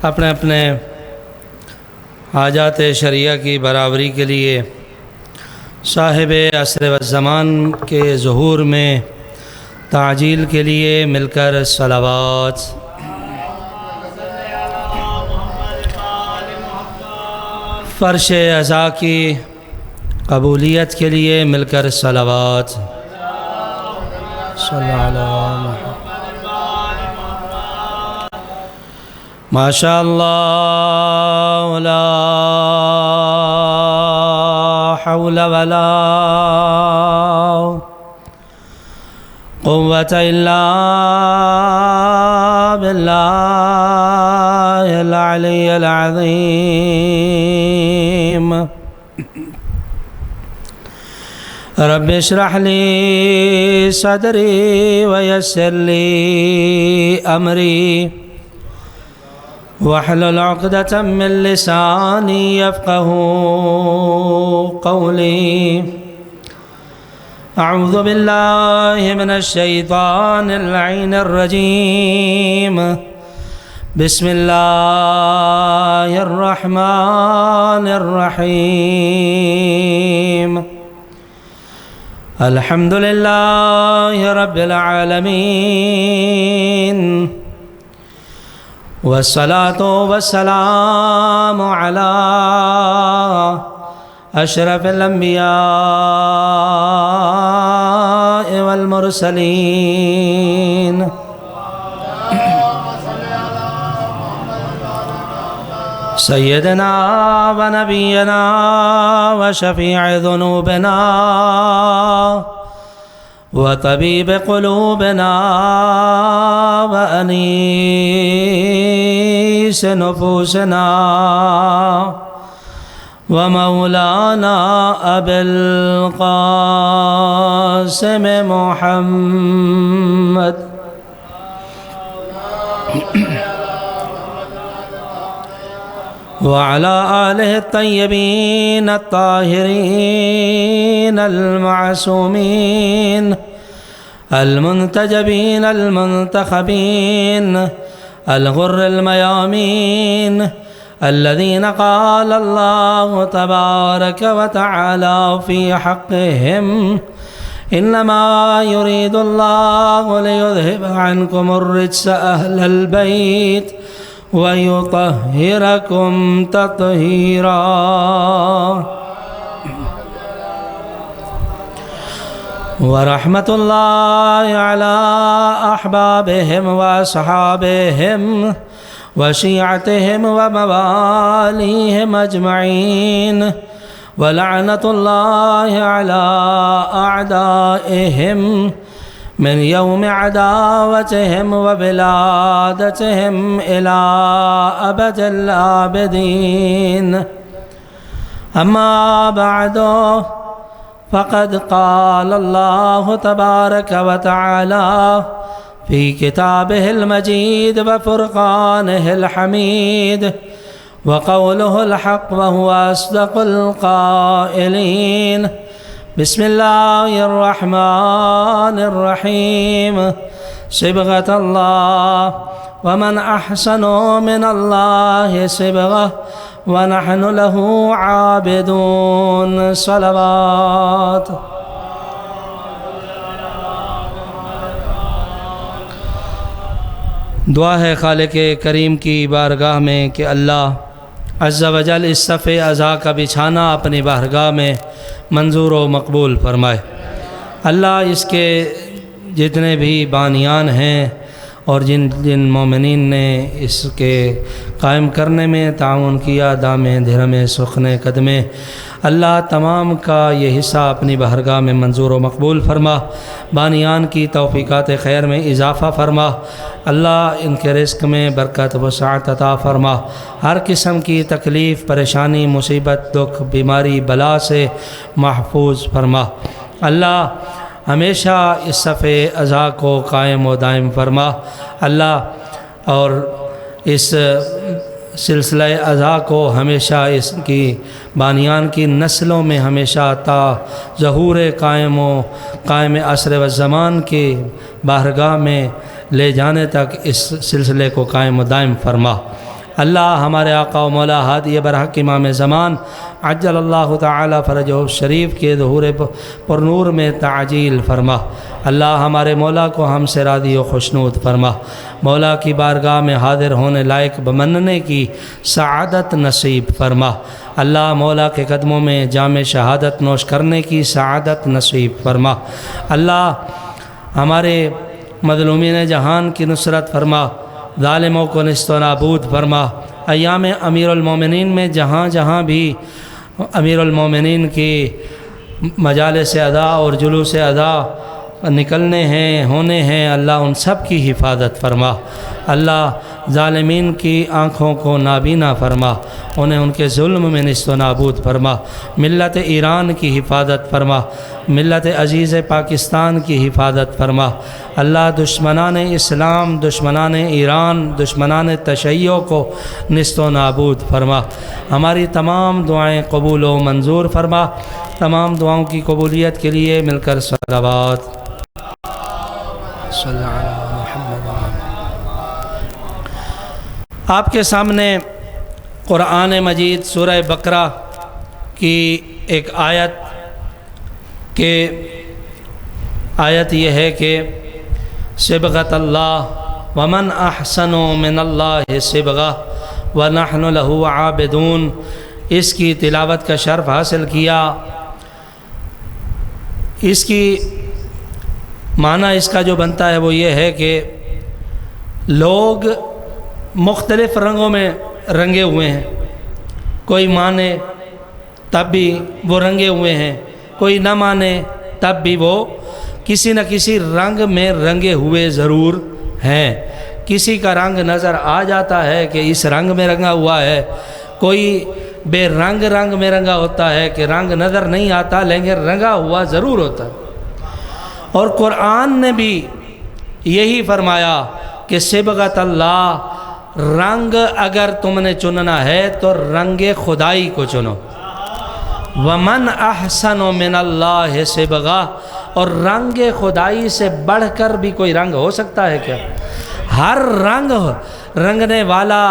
اپنے اپنے حاجات شرعیہ کی برابری کے لیے صاحب عصر و زمان کے ظہور میں تعجیل کے لیے مل کر صلوات۔ فرش عزا کی قبولیت کے لیے مل کر صلوات۔ صلی اللہ علیہ وسلم۔ ماشاء اللہ لا حول ولا قوة الا باللہ العلی العظیم۔ رب اشرح لی صدری ویسر لی امری واحلل عقدة من لسانی یفقهوا قولی۔ اعوذ باللہ من الشیطان اللعین الرجیم۔ بسم اللہ الرحمن الرحیم۔ الحمد للہ رب العالمین، والصلاة والسلام على اشرف الانبیاء والمرسلین۔ سیدنا و نبینا و شفیع ذنوبنا وطبیب قلوبنا وانیس نفوسنا ومولانا ابی القاسم محمد وعلى آلہ الطیبین الطاہرین المعصومین المنتجبین المنتخبین الغر المیامین الذین قال اللہ تبارک وتعالی فی حقہم انما يريد الله ليذهب عنكم الرجس اہل البیت وَيُطَهِّرَكُمْ تَطْهِيرًا۔ ورحمة الله على أحبابهم وأصحابهم وشيعتهم ومواليهم أجمعين، ولعنة الله على أعدائهم من يوم عداوتهم وبلادتهم إلى أبد الآبدين۔ أما بعد، فقد قال الله تبارك وتعالى في كتابه المجيد وفرقانه الحميد، وقوله الحق وهو أصدق القائلين۔ بسم اللہ الرحمن الرحیم۔ صبغۃ اللہ ومن احسن من اللہ صبغہ ونحن له عابدون۔ صلوات۔ دعا ہے خالق کریم کی بارگاہ میں کہ اللہ عز و جل اس صف عزا کا بچھانا اپنی بارگاہ میں منظور و مقبول فرمائے۔ اللہ اس کے جتنے بھی بانیان ہیں اور جن مومنین نے اس کے قائم کرنے میں تعاون کیا، دامے دھرمے سخنے قدمے، اللہ تمام کا یہ حصہ اپنی بارگاہ میں منظور و مقبول فرما، بانیان کی توفیقات خیر میں اضافہ فرما، اللہ ان کے رزق میں برکت و سعت عطا فرما، ہر قسم کی تکلیف پریشانی مصیبت دکھ بیماری بلا سے محفوظ فرما، اللہ ہمیشہ اس صف عزا کو قائم و دائم فرما، اللہ اور اس سلسلہ عزا کو ہمیشہ اس کی بانیان کی نسلوں میں ہمیشہ تا ظہور قائم عصر و زمان کی بارگاہ میں لے جانے تک اس سلسلے کو قائم و دائم فرما۔ اللہ ہمارے آقا و مولا ہادی برحق امام زمان عجل اللہ تعالی فرجہ الشریف کے ظہور پر نور میں تعجیل فرما۔ اللہ ہمارے مولا کو ہم سے راضی و خوشنود فرما۔ مولا کی بارگاہ میں حاضر ہونے لائق بمننے کی سعادت نصیب فرما۔ اللہ مولا کے قدموں میں جام شہادت نوش کرنے کی سعادت نصیب فرما۔ اللہ ہمارے مظلومین جہان کی نصرت فرما، ظالموں کو نیست و نابود فرما۔ ایام امیر المومنین میں جہاں جہاں بھی امیر المومنین کی مجالس ادا اور جلوس ادا نکلنے ہیں ہونے ہیں، اللہ ان سب کی حفاظت فرما۔ اللہ ظالمین کی آنکھوں کو نابینا فرما، انہیں ان کے ظلم میں نیست و نابود فرما۔ ملت ایران کی حفاظت فرما، ملت عزیز پاکستان کی حفاظت فرما۔ اللہ دشمنان اسلام، دشمنان ایران، دشمنان تشیع کو نیست و نابود فرما۔ ہماری تمام دعائیں قبول و منظور فرما۔ تمام دعاؤں کی قبولیت کے لیے مل کر صلوات صلی اللہ علیہ محمد۔ آپ کے سامنے قرآن مجید سورہ بقرہ کی ایک آیت یہ ہے کہ صبغۃ اللہ ومن احسن من اللہ صبغہ ونحن لہ عابدون، اس کی تلاوت کا شرف حاصل کیا۔ اس کی معنی اس کا جو بنتا ہے وہ یہ ہے کہ لوگ مختلف رنگوں میں رنگے ہوئے ہیں، کوئی مانے تب بھی وہ رنگے ہوئے ہیں، کوئی نہ مانے تب بھی وہ کسی نہ کسی رنگ میں رنگے ہوئے ضرور ہیں۔ کسی کا رنگ نظر آ جاتا ہے کہ اس رنگ میں رنگا ہوا ہے، کوئی بے رنگ میں رنگا ہوتا ہے کہ رنگ نظر نہیں آتا لیکن رنگا ہوا ضرور ہوتا ہے۔ اور قرآن نے بھی یہی فرمایا کہ صبغۃ اللہ، رنگ اگر تم نے چننا ہے تو رنگ خدائی کو چنو۔ ومن احسن من اللہ صبغہ، اور رنگ خدائی سے بڑھ کر بھی کوئی رنگ ہو سکتا ہے کیا؟ ہر رنگ رنگنے والا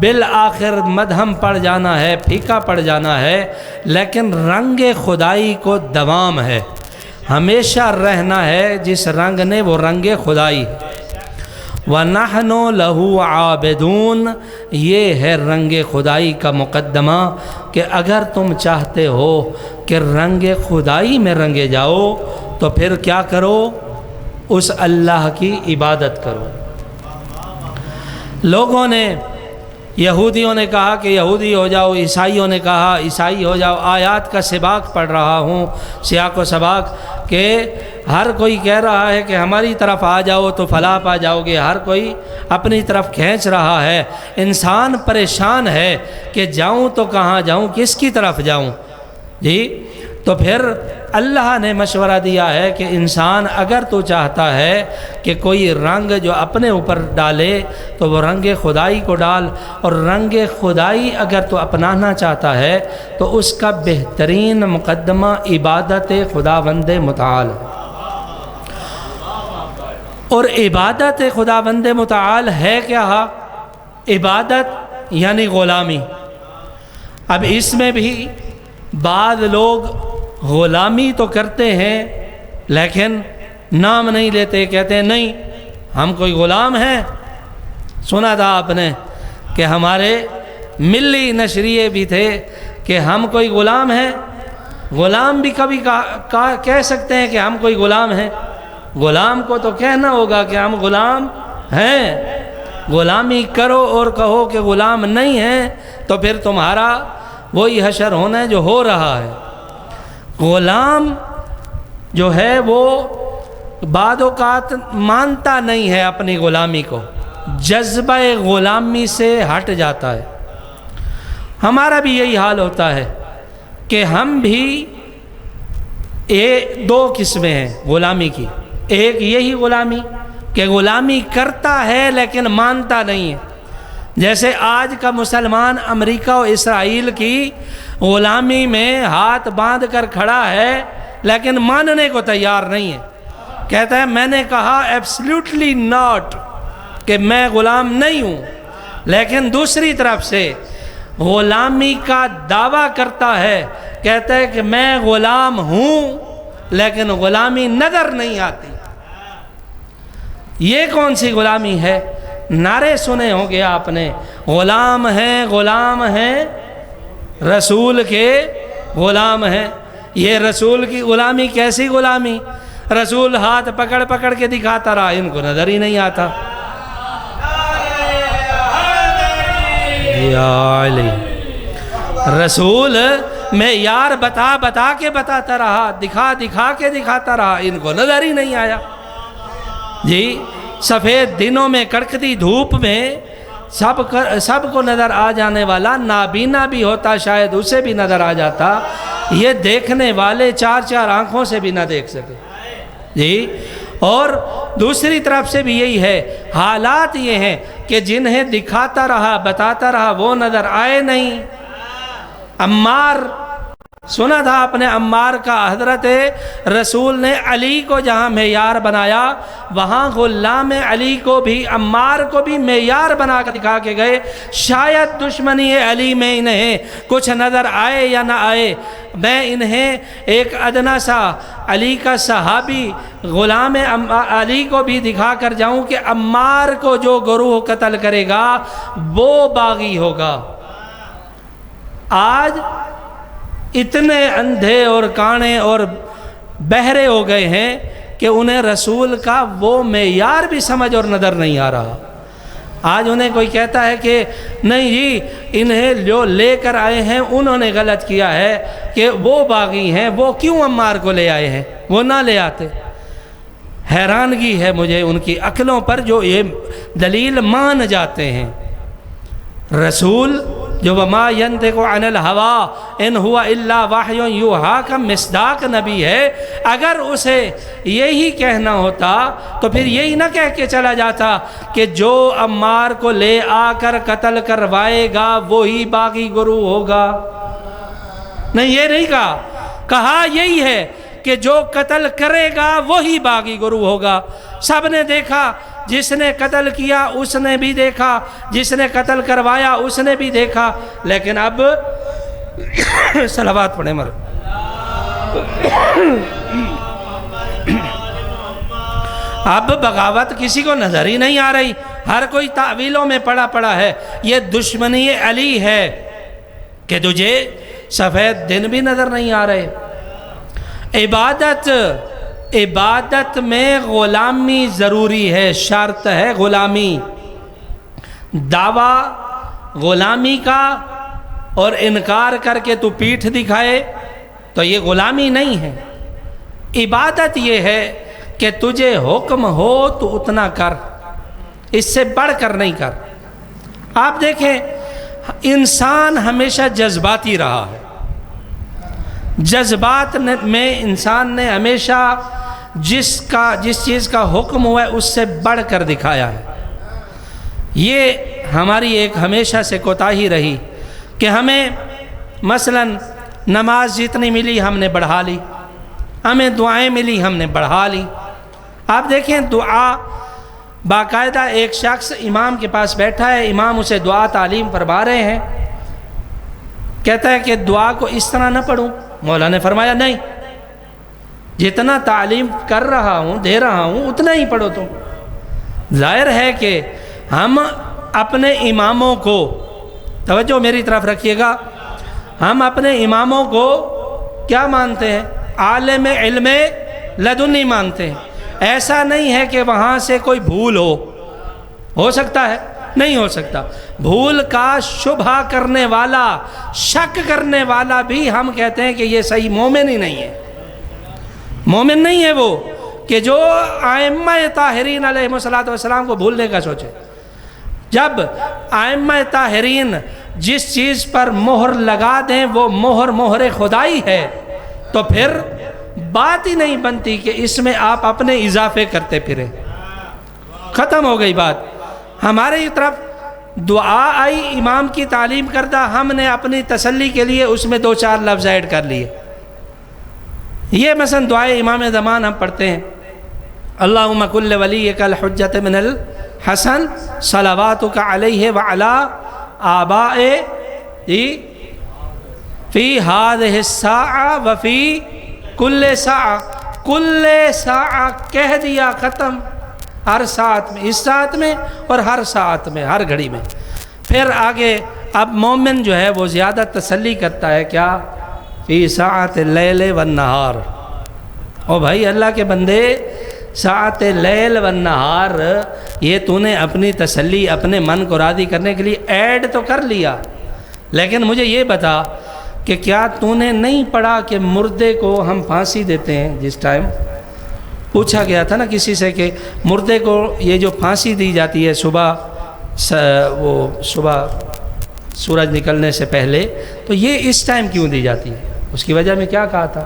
بالآخر مدھم پڑ جانا ہے، پھیکا پڑ جانا ہے، لیکن رنگ خدائی کو دوام ہے، ہمیشہ رہنا ہے جس رنگ نے وہ رنگ خدائی۔ وَنَحْنُ لَهُ عَابِدُونَ، یہ ہے رنگ خدائی کا مقدمہ کہ اگر تم چاہتے ہو کہ رنگ خدائی میں رنگے جاؤ تو پھر کیا کرو؟ اس اللہ کی عبادت کرو۔ لوگوں نے، یہودیوں نے کہا کہ یہودی ہو جاؤ، عیسائیوں نے کہا عیسائی ہو جاؤ۔ آیات کا سباق پڑھ رہا ہوں، سیاق و سباق، کہ ہر کوئی کہہ رہا ہے کہ ہماری طرف آ جاؤ تو فلاح پا جاؤ گے، ہر کوئی اپنی طرف کھینچ رہا ہے۔ انسان پریشان ہے کہ جاؤں تو کہاں جاؤں، کس کی طرف جاؤں؟ جی تو پھر اللہ نے مشورہ دیا ہے کہ انسان اگر تو چاہتا ہے کہ کوئی رنگ جو اپنے اوپر ڈالے تو وہ رنگ خدائی کو ڈال، اور رنگ خدائی اگر تو اپنانا چاہتا ہے تو اس کا بہترین مقدمہ عبادت خداوند متعال۔ اور عبادت خداوند متعال ہے کیا؟ عبادت یعنی غلامی۔ اب اس میں بھی بعض لوگ غلامی تو کرتے ہیں لیکن نام نہیں لیتے، کہتے ہیں نہیں ہم کوئی غلام ہیں۔ سنا تھا آپ نے کہ ہمارے ملی نشریے بھی تھے کہ ہم کوئی غلام ہیں۔ غلام بھی کبھی کہہ سکتے ہیں کہ ہم کوئی غلام ہیں، غلام کو تو کہنا ہوگا کہ ہم غلام ہیں۔ غلامی کرو اور کہو کہ غلام نہیں ہیں تو پھر تمہارا وہی حشر ہونا ہے جو ہو رہا ہے۔ غلام جو ہے وہ بعض اوقات مانتا نہیں ہے اپنی غلامی کو، جذبہ غلامی سے ہٹ جاتا ہے۔ ہمارا بھی یہی حال ہوتا ہے کہ ہم بھی دو قسمیں ہیں غلامی کی۔ ایک یہی غلامی کہ غلامی کرتا ہے لیکن مانتا نہیں ہے، جیسے آج کا مسلمان امریکہ و اسرائیل کی غلامی میں ہاتھ باندھ کر کھڑا ہے لیکن ماننے کو تیار نہیں ہے۔ کہتا ہے میں نے کہا ایبسلیوٹلی ناٹ، کہ میں غلام نہیں ہوں، لیکن دوسری طرف سے غلامی کا دعویٰ کرتا ہے، کہتا ہے کہ میں غلام ہوں لیکن غلامی نظر نہیں آتی۔ یہ کون سی غلامی ہے؟ نعرے سنے ہوں گے آپ نے، غلام ہیں رسول کے غلام ہیں۔ یہ رسول کی غلامی کیسی غلامی؟ رسول ہاتھ پکڑ پکڑ کے دکھاتا رہا، ان کو نظر ہی نہیں آتا۔ یا علی، رسول معیار بتا بتا کے بتاتا رہا، دکھا دکھا کے دکھاتا رہا، ان کو نظر ہی نہیں آیا۔ جی سفید دنوں میں کڑکتی دھوپ میں سب کو نظر آ جانے والا نابینا بھی ہوتا، شاید اسے بھی نظر آ جاتا، یہ دیکھنے والے چار چار آنکھوں سے بھی نہ دیکھ سکے۔ جی اور دوسری طرف سے بھی یہی ہے، حالات یہ ہیں کہ جنہیں دکھاتا رہا بتاتا رہا وہ نظر آئے نہیں۔ عمار، سنا تھا آپ نے عمار کا، حضرت رسول نے علی کو جہاں معیار بنایا وہاں غلام علی کو بھی، عمار کو بھی معیار بنا کر دکھا کے گئے۔ شاید دشمنی علی میں انہیں کچھ نظر آئے یا نہ آئے، میں انہیں ایک ادنا سا علی کا صحابی غلام علی کو بھی دکھا کر جاؤں کہ عمار کو جو گروہ قتل کرے گا وہ باغی ہوگا۔ آج اتنے اندھے اور کانے اور بہرے ہو گئے ہیں کہ انہیں رسول کا وہ معیار بھی سمجھ اور نظر نہیں آ رہا۔ آج انہیں کوئی کہتا ہے کہ نہیں جی انہیں جو لے کر آئے ہیں انہوں نے غلط کیا ہے کہ وہ باغی ہیں، وہ کیوں عمار کو لے آئے ہیں، وہ نہ لے آتے۔ حیرانگی ہے مجھے ان کی عقلوں پر جو یہ دلیل مان جاتے ہیں۔ رسول جو وما ينطق عن الهوى ان هو الا وحی یوحی کا مصداق نبی ہے، اگر اسے یہی کہنا ہوتا تو پھر یہی نہ کہہ کے چلا جاتا کہ جو عمار کو لے آ کر قتل کروائے گا وہی باغی گروہ ہوگا۔ نہیں، یہ نہیں کہا یہی ہے کہ جو قتل کرے گا وہی باغی گروہ ہوگا۔ سب نے دیکھا، جس نے قتل کیا اس نے بھی دیکھا، جس نے قتل کروایا اس نے بھی دیکھا، لیکن اب صلوات پڑھیں اب بغاوت کسی کو نظر ہی نہیں آ رہی، ہر کوئی تعویلوں میں پڑا ہے۔ یہ دشمنی علی ہے کہ تجھے سفید دن بھی نظر نہیں آ رہے۔ عبادت میں غلامی ضروری ہے، شرط ہے غلامی۔ دعویٰ غلامی کا اور انکار کر کے تو پیٹھ دکھائے تو یہ غلامی نہیں ہے۔ عبادت یہ ہے کہ تجھے حکم ہو تو اتنا کر، اس سے بڑھ کر نہیں کر۔ آپ دیکھیں انسان ہمیشہ جذباتی رہا ہے، جذبات میں انسان نے ہمیشہ جس چیز کا حکم ہوا ہے اس سے بڑھ کر دکھایا ہے۔ یہ ہماری ایک ہمیشہ سے کوتاہی رہی کہ ہمیں مثلا نماز جتنی ملی ہم نے بڑھا لی، ہمیں دعائیں ملی ہم نے بڑھا لی۔ آپ دیکھیں دعا باقاعدہ ایک شخص امام کے پاس بیٹھا ہے، امام اسے دعا تعلیم فرما رہے ہیں، کہتا ہے کہ دعا کو اس طرح نہ پڑھوں۔ مولا نے فرمایا نہیں، جتنا تعلیم کر رہا ہوں دے رہا ہوں اتنا ہی پڑھو تم۔ ظاہر ہے کہ ہم اپنے اماموں کو، توجہ میری طرف رکھیے گا، ہم اپنے اماموں کو کیا مانتے ہیں؟ عالم علم لدنی مانتے ہیں۔ ایسا نہیں ہے کہ وہاں سے کوئی بھول ہو سکتا ہے؟ نہیں ہو سکتا۔ بھول کا شبہ کرنے والا، شک کرنے والا بھی ہم کہتے ہیں کہ یہ صحیح مومن ہی نہیں ہے۔ مومن نہیں ہے وہ کہ جو ائمہ طاہرین علیہ السلام کو بھولنے کا سوچے۔ جب ائمہ طاہرین جس چیز پر مہر لگا دیں وہ مہر خدائی ہے تو پھر بات ہی نہیں بنتی کہ اس میں آپ اپنے اضافے کرتے پھریں۔ ختم ہو گئی بات۔ ہمارے طرف دعا آئی امام کی تعلیم کردہ، ہم نے اپنی تسلی کے لیے اس میں 2-4 لفظ ایڈ کر لیے۔ یہ مثلا دعائے امام زمان ہم پڑھتے ہیں، اللہم کل ولیک الحجۃ من الحسن صلواتک علیہ وعلی آبائے فی هذه الساعة وفی کل ساعة، کل ساعة کہہ دیا ختم، ہر ساعت میں، اس ساعت میں اور ہر ساعت میں، ہر گھڑی میں۔ پھر آگے اب مومن جو ہے وہ زیادہ تسلی کرتا ہے کیا؟ فی ساعت اللیل والنہار۔ او بھائی اللہ کے بندے، ساعت لیل والنہار یہ تو نے اپنی تسلی، اپنے من کو راضی کرنے کے لیے ایڈ تو کر لیا، لیکن مجھے یہ بتا کہ کیا تو نے نہیں پڑھا کہ مردے کو ہم پھانسی دیتے ہیں؟ جس ٹائم پوچھا گیا تھا نا کسی سے کہ مردے کو یہ جو پھانسی دی جاتی ہے صبح سورج نکلنے سے پہلے، تو یہ اس ٹائم کیوں دی جاتی ہے؟ اس کی وجہ میں کیا کہا تھا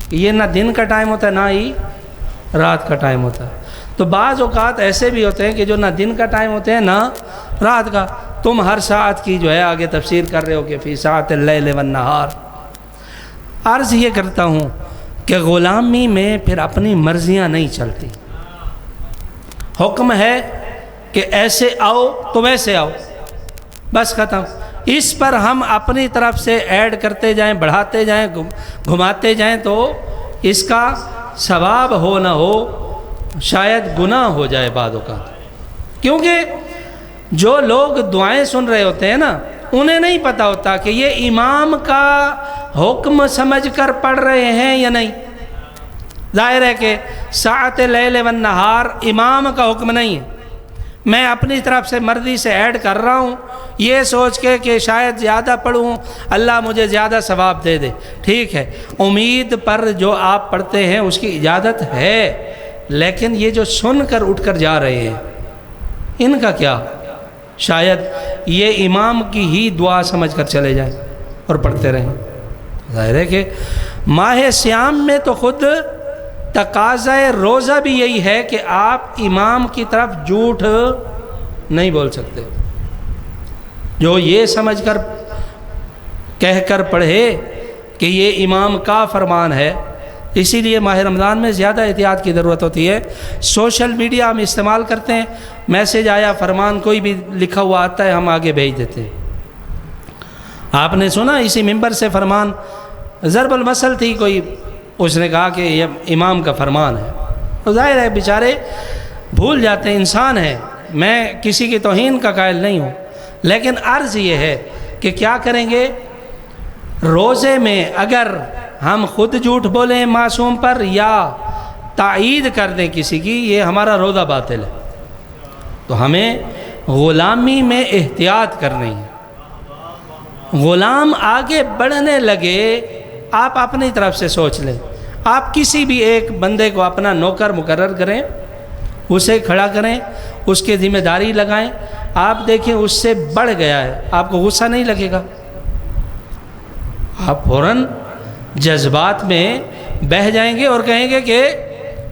کہ یہ نہ دن کا ٹائم ہوتا ہے نہ ہی رات کا ٹائم ہوتا ہے۔ تو بعض اوقات ایسے بھی ہوتے ہیں کہ جو نہ دن کا ٹائم ہوتے ہیں نہ رات کا۔ تم ہر ساعت کی جو ہے آگے تفسیر کر رہے ہو کہ فی ساعت اللیل والنہار۔ عرض یہ کرتا ہوں کہ غلامی میں پھر اپنی مرضیاں نہیں چلتی، حکم ہے کہ ایسے آؤ تو ویسے آؤ، بس ختم۔ اس پر ہم اپنی طرف سے ایڈ کرتے جائیں، بڑھاتے جائیں، گھماتے جائیں تو اس کا ثواب ہو نہ ہو شاید گناہ ہو جائے بعد اوقات، کیونکہ جو لوگ دعائیں سن رہے ہوتے ہیں نا انہیں نہیں پتہ ہوتا کہ یہ امام کا حکم سمجھ کر پڑھ رہے ہیں یا نہیں۔ ظاہر ہے کہ ساعت لیل والنہار امام کا حکم نہیں ہے، میں اپنی طرف سے مرضی سے ایڈ کر رہا ہوں یہ سوچ کے کہ شاید زیادہ پڑھوں اللہ مجھے زیادہ ثواب دے دے۔ ٹھیک ہے، امید پر جو آپ پڑھتے ہیں اس کی اجازت ہے، لیکن یہ جو سن کر اٹھ کر جا رہے ہیں ان کا کیا؟ شاید یہ امام کی ہی دعا سمجھ کر چلے جائیں اور پڑھتے رہیں۔ ظاہر ہے کہ ماہ سیام میں تو خود تقاضۂ روزہ بھی یہی ہے کہ آپ امام کی طرف جھوٹ نہیں بول سکتے، جو یہ سمجھ کر کہہ کر پڑھے کہ یہ امام کا فرمان ہے۔ اسی لیے ماہ رمضان میں زیادہ احتیاط کی ضرورت ہوتی ہے۔ سوشل میڈیا ہم استعمال کرتے ہیں، میسج آیا، فرمان کوئی بھی لکھا ہوا آتا ہے ہم آگے بھیج دیتے ہیں۔ آپ نے سنا اسی ممبر سے فرمان ضرب المثل تھی، کوئی اس نے کہا کہ یہ امام کا فرمان ہے، تو ظاہر ہے بیچارے بھول جاتے ہیں، انسان ہیں، میں کسی کی توہین کا قائل نہیں ہوں، لیکن عرض یہ ہے کہ کیا کریں گے روزے میں اگر ہم خود جھوٹ بولیں معصوم پر یا تائید کر دیں کسی کی، یہ ہمارا روزہ باطل ہے۔ تو ہمیں غلامی میں احتیاط کرنی ہے۔ غلام آگے بڑھنے لگے آپ اپنی طرف سے سوچ لیں، آپ کسی بھی ایک بندے کو اپنا نوکر مقرر کریں، اسے کھڑا کریں، اس کی ذمہ داری لگائیں، آپ دیکھیں اس سے بڑھ گیا ہے، آپ کو غصہ نہیں لگے گا؟ آپ فوراً جذبات میں بہہ جائیں گے اور کہیں گے کہ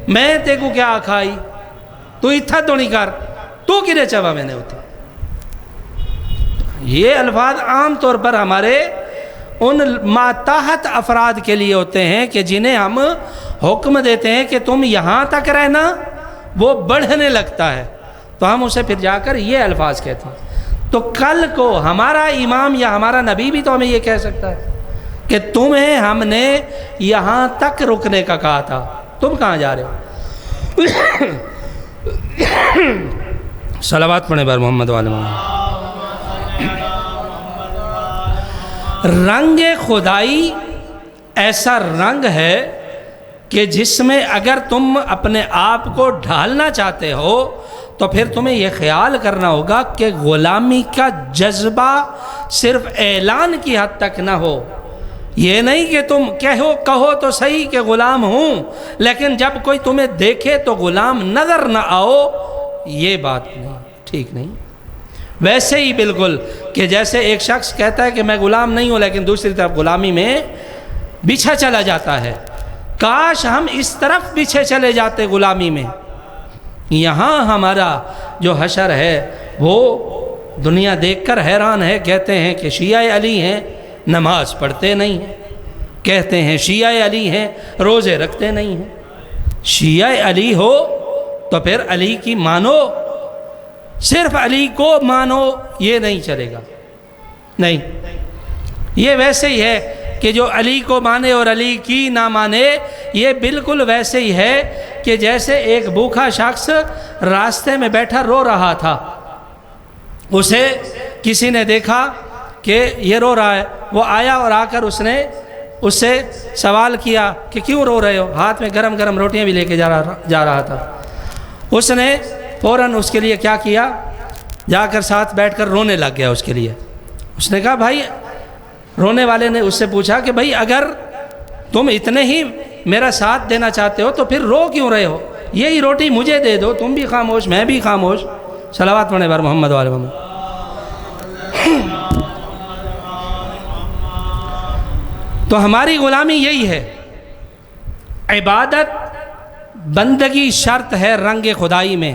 میں تے کو کیا کھائی، تو اتھا تو نہیں کر، تو کنے چاہا میں نے ہوتا۔ یہ الفاظ عام طور پر ہمارے ان ماتحت افراد کے لیے ہوتے ہیں کہ جنہیں ہم حکم دیتے ہیں کہ تم یہاں تک رہنا، وہ بڑھنے لگتا ہے تو ہم اسے پھر جا کر یہ الفاظ کہتے ہیں۔ تو کل کو ہمارا امام یا ہمارا نبی بھی تو ہمیں یہ کہہ سکتا ہے کہ تمہیں ہم نے یہاں تک رکنے کا کہا تھا، تم کہاں جا رہے ہو؟ صلوات پڑھیں بر محمد و آل محمد۔ رنگ خدائی ایسا رنگ ہے کہ جس میں اگر تم اپنے آپ کو ڈھالنا چاہتے ہو تو پھر تمہیں یہ خیال کرنا ہوگا کہ غلامی کا جذبہ صرف اعلان کی حد تک نہ ہو۔ یہ نہیں کہ تم کہو تو صحیح کہ غلام ہوں، لیکن جب کوئی تمہیں دیکھے تو غلام نظر نہ آؤ، یہ بات نہیں، ٹھیک نہیں۔ ویسے ہی بالکل کہ جیسے ایک شخص کہتا ہے کہ میں غلام نہیں ہوں لیکن دوسری طرف غلامی میں بچھا چلا جاتا ہے، کاش ہم اس طرف پیچھے چلے جاتے غلامی میں۔ یہاں ہمارا جو حشر ہے وہ دنیا دیکھ کر حیران ہے، کہتے ہیں کہ شیعہ علی ہیں، نماز پڑھتے نہیں ہیں، کہتے ہیں شیعہ علی ہیں، روزے رکھتے نہیں ہیں۔ شیعہ علی ہو تو پھر علی کی مانو، صرف علی کو مانو یہ نہیں چلے گا، نہیں، یہ ویسے ہی ہے کہ جو علی کو مانے اور علی کی نہ مانے، یہ بالکل ویسے ہی ہے کہ جیسے ایک بھوکا شخص راستے میں بیٹھا رو رہا تھا، اسے کسی نے دیکھا کہ یہ رو رہا ہے، وہ آیا اور آ کر اس نے اس سے سوال کیا کہ کیوں رو رہے ہو، ہاتھ میں گرم گرم روٹیاں بھی لے کے جا رہا تھا۔ اس نے فوراً اس کے لیے کیا کیا، جا کر ساتھ بیٹھ کر رونے لگ گیا اس کے لیے۔ اس نے کہا بھائی، رونے والے نے اس سے پوچھا کہ بھائی اگر تم اتنے ہی میرا ساتھ دینا چاہتے ہو تو پھر رو کیوں رہے ہو، یہی روٹی مجھے دے دو، تم بھی خاموش میں بھی خاموش۔ صلوات پڑھیں بر محمد والے محمد۔ تو ہماری غلامی یہی ہے، عبادت بندگی شرط ہے رنگ خدائی میں،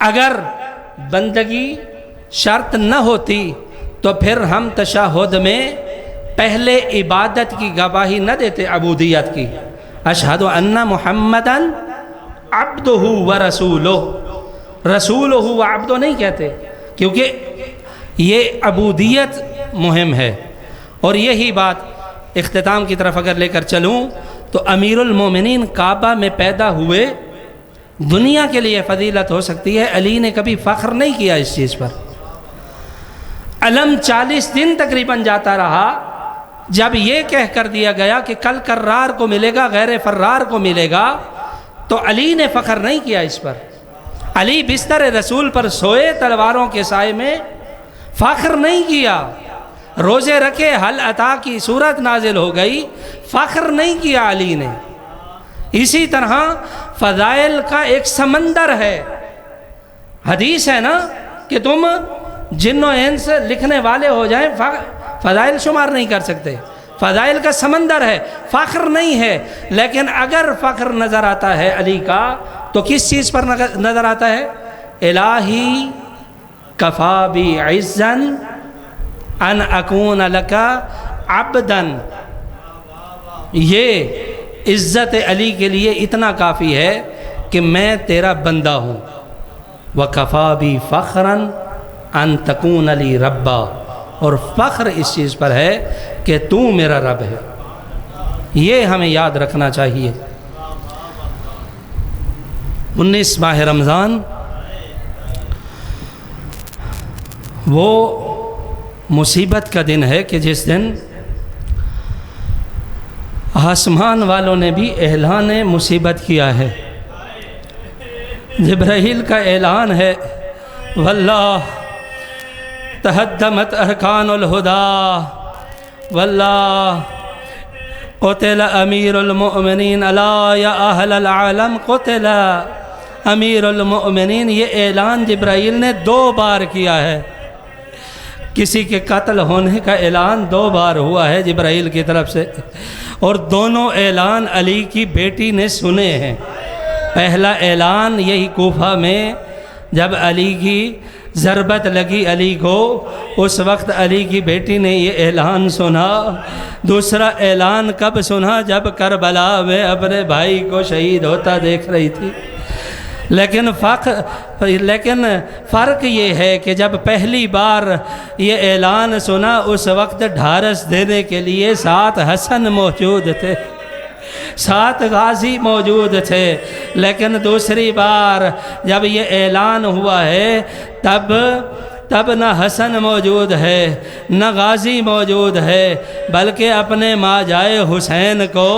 اگر بندگی شرط نہ ہوتی تو پھر ہم تشہد میں پہلے عبادت کی گواہی نہ دیتے، عبودیت کی، اشہد ان محمدً عبدہ و رسولہ، رسولہ و عبدہ نہیں کہتے، کیونکہ یہ عبودیت مہم ہے۔ اور یہی بات اختتام کی طرف اگر لے کر چلوں تو امیر المومنین کعبہ میں پیدا ہوئے، دنیا کے لیے فضیلت ہو سکتی ہے، علی نے کبھی فخر نہیں کیا اس چیز پر۔ علم 40 دن تقریباً جاتا رہا، جب یہ کہہ کر دیا گیا کہ کل کرار کو ملے گا غیر فرار کو ملے گا، تو علی نے فخر نہیں کیا اس پر۔ علی بستر رسول پر سوئے تلواروں کے سائے میں، فخر نہیں کیا۔ روزے رکھے، حل عطا کی صورت نازل ہو گئی، فخر نہیں کیا علی نے۔ اسی طرح فضائل کا ایک سمندر ہے، حدیث ہے نا کہ تم جن و انس لکھنے والے ہو جائیں فضائل شمار نہیں کر سکتے، فضائل کا سمندر ہے، فخر نہیں ہے۔ لیکن اگر فخر نظر آتا ہے علی کا تو کس چیز پر نظر آتا ہے؟ الہی کفا بی عزن ان اکون لکا عبدن، یہ عزت علی کے لیے اتنا کافی ہے کہ میں تیرا بندہ ہوں۔ وکفا بی فخرا ان تکون لی ربا، اور فخر اس چیز پر ہے کہ تو میرا رب ہے۔ یہ ہمیں یاد رکھنا چاہیے۔ 19 ماہ رمضان وہ مصیبت کا دن ہے کہ جس دن آسمان والوں نے بھی اعلان مصیبت کیا ہے۔ جبرائیل کا اعلان ہے، واللہ تہدمت ارکان الہدی، واللہ قتل امیر المؤمنین، الا یا اہل العالم قتل امیر المؤمنین۔ یہ اعلان جبرائیل نے 2 بار کیا ہے، کسی کے قتل ہونے کا اعلان 2 بار ہوا ہے جبرائیل کی طرف سے، اور دونوں اعلان علی کی بیٹی نے سنے ہیں۔ پہلا اعلان یہی کوفہ میں جب علی کی ضربت لگی علی کو، اس وقت علی کی بیٹی نے یہ اعلان سنا۔ دوسرا اعلان کب سنا؟ جب کربلا میں اپنے بھائی کو شہید ہوتا دیکھ رہی تھی۔ لیکن فرق یہ ہے کہ جب پہلی بار یہ اعلان سنا اس وقت ڈھارس دینے کے لیے 7 حسن موجود تھے، 7 غازی موجود تھے۔ لیکن دوسری بار جب یہ اعلان ہوا ہے تب نہ حسن موجود ہے نہ غازی موجود ہے، بلکہ اپنے ماں جائے حسین کو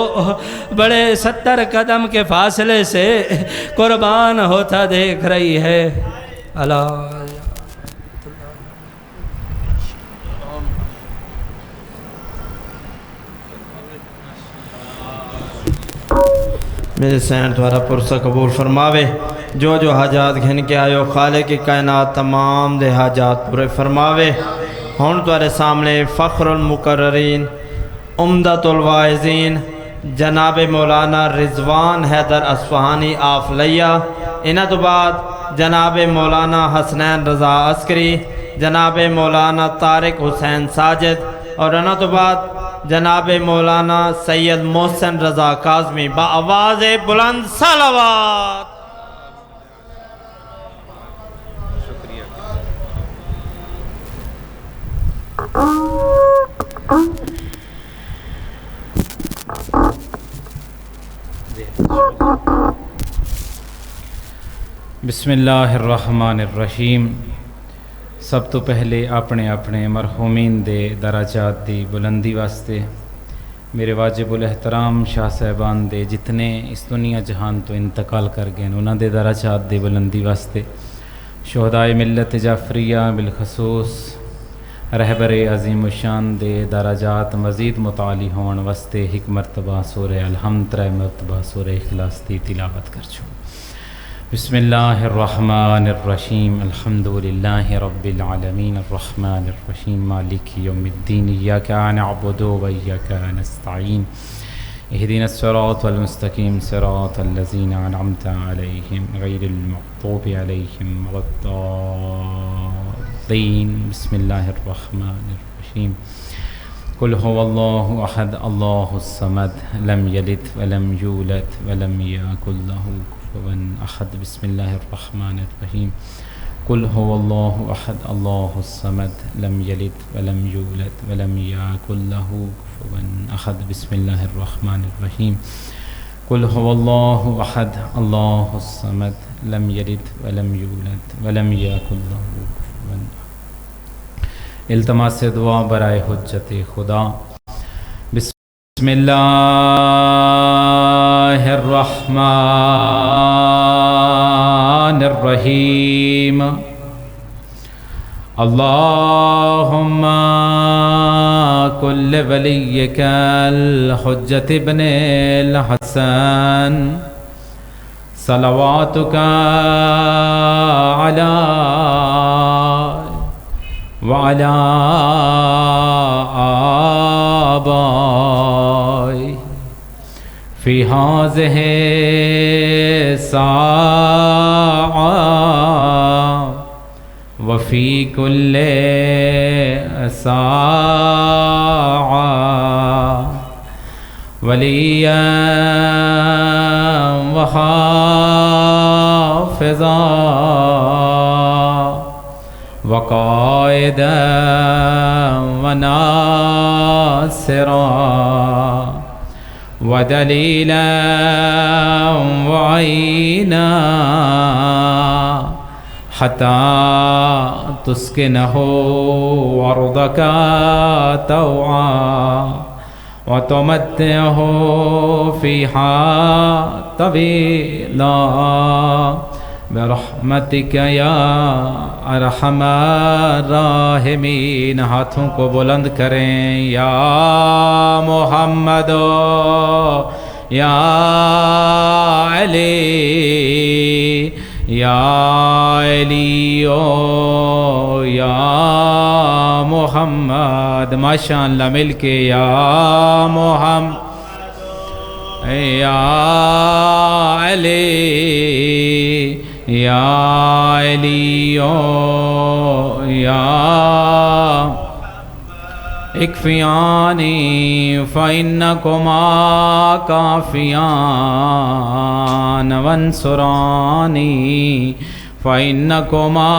بڑے 70 قدم کے فاصلے سے قربان ہوتا دیکھ رہی ہے۔ اللہ میرے سین دوارا پرسہ قبول فرماوے، جو حاجات گھن کے آئیو خالق کی کائنات تمام دے حاجات پورے فرماوے۔ ہون دوارے سامنے فخر المقررین، عمدۃ الواعظین جناب مولانا رضوان حیدر اصفہانی آف لیا، انہاں تو بعد جناب مولانا حسنین رضا عسکری، جناب مولانا طارق حسین ساجد، اور انہاں تو بعد جناب مولانا سید محسن رضا کاظمی با آواز بلند صلوات۔ بسم اللہ الرحمن الرحیم. سب تو پہلے اپنے اپنے مرحومین دے درجات دی بلندی واسطے میرے واجب الاحترام شاہ صاحبان دے جتنے اس دنیا جہان تو انتقال کر گئے انہاں دے درجات دی بلندی واسطے شہدائے ملت جعفریہ بالخصوص رہبر عظیم الشان دے درجات مزید متعالی ہون واسطے ایک مرتبہ سورہ الحمد 3 مرتبہ سورہ اخلاص دی تلاوت کر چھو. بسم اللہ الرحمن الرحیم. الحمد للہ رب العالمین الرحمن الرحیم مالک یوم الدین ایاک نعبد و ایاک نستعین اہدنا الصراط المستقیم صراط الذین انعمت علیہم غیر المغضوب علیہم ولا الضالین. بسم اللہ الرحمن الرحیم. قل هو اللہ احد اللہ الصمد لم یلد ولم یولد ولم یکن له کفوا احد. بسم اللہ الرحمن الرحیم. قل هو اللہ احد اللہ الصمد لم یلد ولم یولد ولم یکن له کفوا احد. بسم اللہ الرحمن الرحیم. قل هو اللہ احد اللہ الصمد لم یلد ولم یولد ولم یکن له کفوا احد. التماس دعا برائے حجت خدا. بسم اللہ الرحمن الرحیم. اللہم کل ولیک الحجت ابن الحسن صلواتک علی وعلى آبائي في هذه الساعة وفي كل ساعة وليا وحافظا وقائدا وناصرا ودلیلا وعینا حتى تسكنه أرضك طوعا وتمتعه فيها طويلا برحمتک یا ارحم الراحمین. ہاتھوں کو بلند کریں. یا محمد یا علی یا علی یا محمد. ماشاء اللہ مل کے یا محمد یا علی یا علی یا اکفیانی فإنکما کافیان وانصرانی فإنکما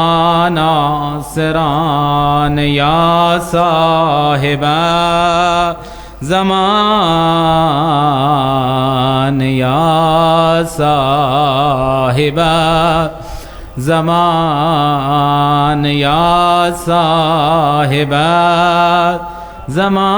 ناصران. یا صاحب زمان یا صاحب زمان یا صاحب زمان